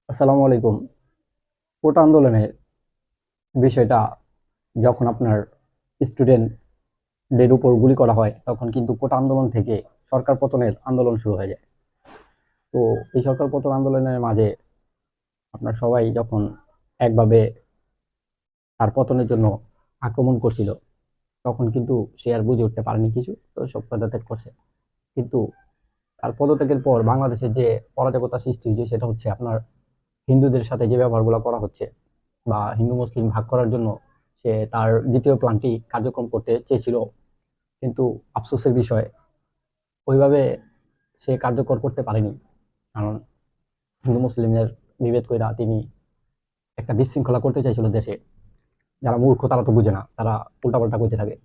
আসসালামু আলাইকুম। কোটা আন্দোলনের বিষয়টা যখন আপনার স্টুডেন্টদের উপর গুলি করা হয় তখন কিন্তু কোটা আন্দোলন থেকে সরকার পতনের আন্দোলন শুরু হয়ে যায়। তো এই সরকার পতন আন্দোলনের মাঝে আপনার সবাই যখন একভাবে তার পতনের জন্য আক্রমণ করছিল তখন কিন্তু সে আর বুঝে উঠতে পারেনি কিছু, তো সব পদত্যাগ করছে। কিন্তু তার পদত্যাগের পর বাংলাদেশে যে অরাজকতা সৃষ্টি হয়েছে সেটা হচ্ছে আপনার হিন্দুদের সাথে যে ব্যবহারগুলো করা হচ্ছে বা হিন্দু মুসলিম ভাগ করার জন্য সে তার দ্বিতীয় প্ল্যানটি কার্যক্রম করতে চেয়েছিল, কিন্তু আফসোসের বিষয় ওইভাবে সে কার্যকর করতে পারেনি। কারণ হিন্দু মুসলিমের বিভেদ কইরা তিনি একটা বিশৃঙ্খলা করতে চাইছিল দেশে। যারা মূর্খ তারা তো বুঝে না, তারা উল্টাপাল্টা করতে থাকে।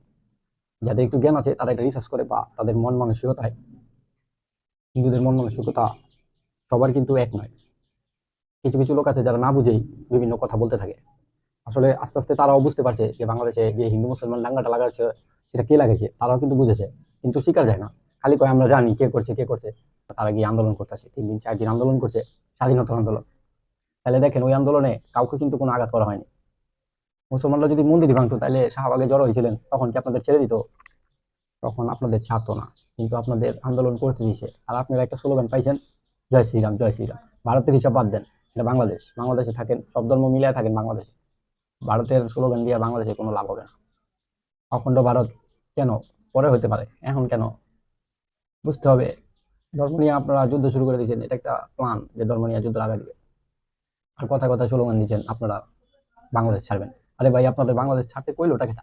যাদের একটু জ্ঞান আছে তারা এটা রিসার্চ করে বা তাদের মন মানসিকতায়, হিন্দুদের মন মানসিকতা সবার কিন্তু এক নয়। কিছু কিছু লোক আছে যারা না বুঝেই বিভিন্ন কথা বলতে থাকে। আসলে আস্তে আস্তে তারাও বুঝতে পারছে যে বাংলাদেশে যে হিন্দু মুসলমান দাঙ্গাটা লাগাচ্ছে সেটা কে লাগাইছে, তারাও কিন্তু বুঝেছে, কিন্তু স্বীকার যায় না। খালি কয় আমরা জানি কে করছে কে করছে। তারা গিয়ে আন্দোলন করতেছে, 3 দিন 4 দিন আন্দোলন করছে, স্বাধীনতার আন্দোলন। তাহলে দেখেন ওই আন্দোলনে কাউকে কিন্তু কোনো আঘাত করা হয়নি। মুসলমানরা যদি মন্দির ভাঙতো তাহলে শাহবাগে জড়ো হয়েছিলেন, তখন কি আপনাদের ছেড়ে দিত? তখন আপনাদের ছাড়তো না, কিন্তু আপনাদের আন্দোলন করতে দিয়েছে। আর আপনারা একটা স্লোগান পাইছেন, জয় শ্রীরাম জয় শ্রীরাম। ভারতের হিসাব বাদ দেন, এটা বাংলাদেশ, বাংলাদেশে থাকেন, সব ধর্ম মিলিয়ে থাকেন বাংলাদেশে। ভারতের স্লোগান দিয়ে বাংলাদেশে কোনো লাভ হবে না। অখণ্ড ভারত কেন পরে হতে পারে, এখন কেন? বুঝতে হবে। ধর্ম নিয়ে আপনারা যুদ্ধ শুরু করে দিয়েছেন, এটা একটা প্ল্যান যে ধর্ম নিয়ে যুদ্ধ লাগা দিবে। আর কথা কথা স্লোগান দিচ্ছেন আপনারা বাংলাদেশ ছাড়বেন। আরে ভাই, আপনাদের বাংলাদেশ ছাড়তে কইলো টাকা।